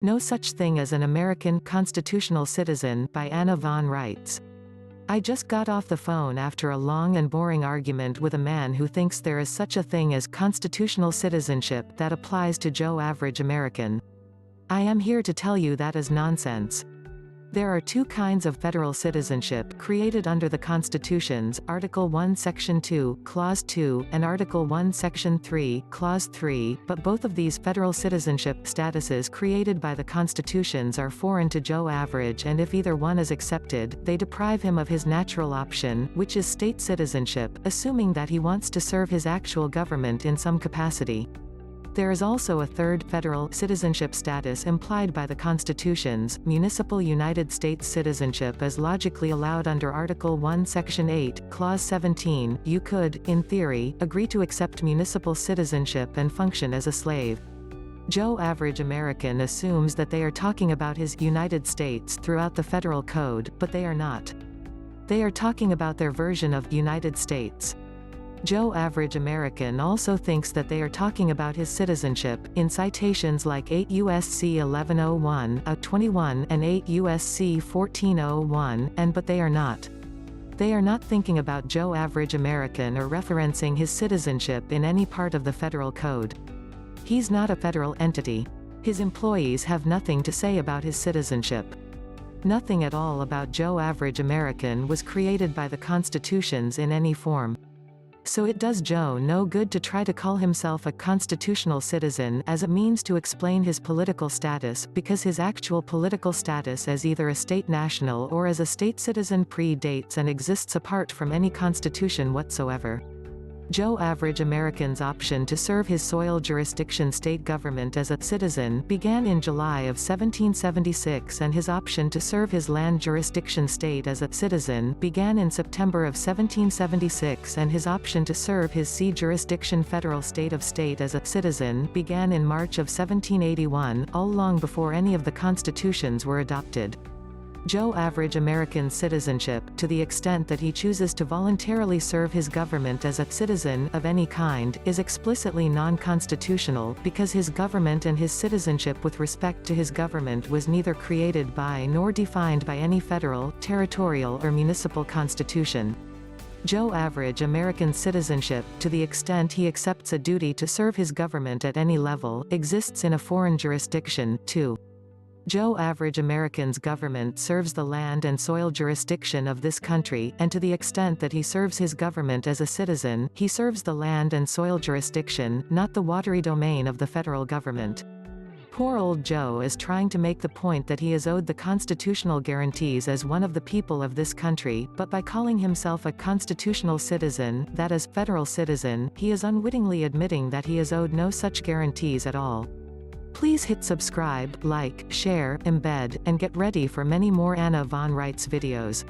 No Such Thing as an American Constitutional Citizen by Anna von Reitz. I just got off the phone after a long and boring argument with a man who thinks there is such a thing as constitutional citizenship that applies to Joe Average American. I am here to tell you that is nonsense. There are two kinds of federal citizenship created under the Constitutions, Article 1 Section 2, Clause 2, and Article 1 Section 3, Clause 3, but both of these federal citizenship statuses created by the Constitutions are foreign to Joe Average, and if either one is accepted, they deprive him of his natural option, which is state citizenship, assuming that he wants to serve his actual government in some capacity. There is also a third federal citizenship status implied by the Constitutions. Municipal United States citizenship is logically allowed under Article 1 Section 8, Clause 17. You could, in theory, agree to accept municipal citizenship and function as a slave. Joe Average American assumes that they are talking about his United States throughout the federal code, but they are not. They are talking about their version of United States. Joe Average American also thinks that they are talking about his citizenship, in citations like 8 U.S.C. 1101, A21, and 8 U.S.C. 1401, but they are not. They are not thinking about Joe Average American or referencing his citizenship in any part of the federal code. He's not a federal entity. His employees have nothing to say about his citizenship. Nothing at all about Joe Average American was created by the Constitutions in any form. So it does Joe no good to try to call himself a constitutional citizen as a means to explain his political status, because his actual political status as either a state national or as a state citizen predates and exists apart from any constitution whatsoever. Joe Average American's option to serve his soil jurisdiction state government as a citizen began in July of 1776, and his option to serve his land jurisdiction state as a citizen began in September of 1776, and his option to serve his sea jurisdiction federal state as a citizen began in March of 1781, all long before any of the constitutions were adopted. Joe Average American citizenship, to the extent that he chooses to voluntarily serve his government as a citizen of any kind, is explicitly non-constitutional, because his government and his citizenship with respect to his government was neither created by nor defined by any federal, territorial or municipal constitution. Joe Average American citizenship, to the extent he accepts a duty to serve his government at any level, exists in a foreign jurisdiction, too. Joe Average American's government serves the land and soil jurisdiction of this country, and to the extent that he serves his government as a citizen, he serves the land and soil jurisdiction, not the watery domain of the federal government. Poor old Joe is trying to make the point that he is owed the constitutional guarantees as one of the people of this country, but by calling himself a constitutional citizen, that is, federal citizen, he is unwittingly admitting that he is owed no such guarantees at all. Please hit subscribe, like, share, embed, and get ready for many more Anna von Reitz videos.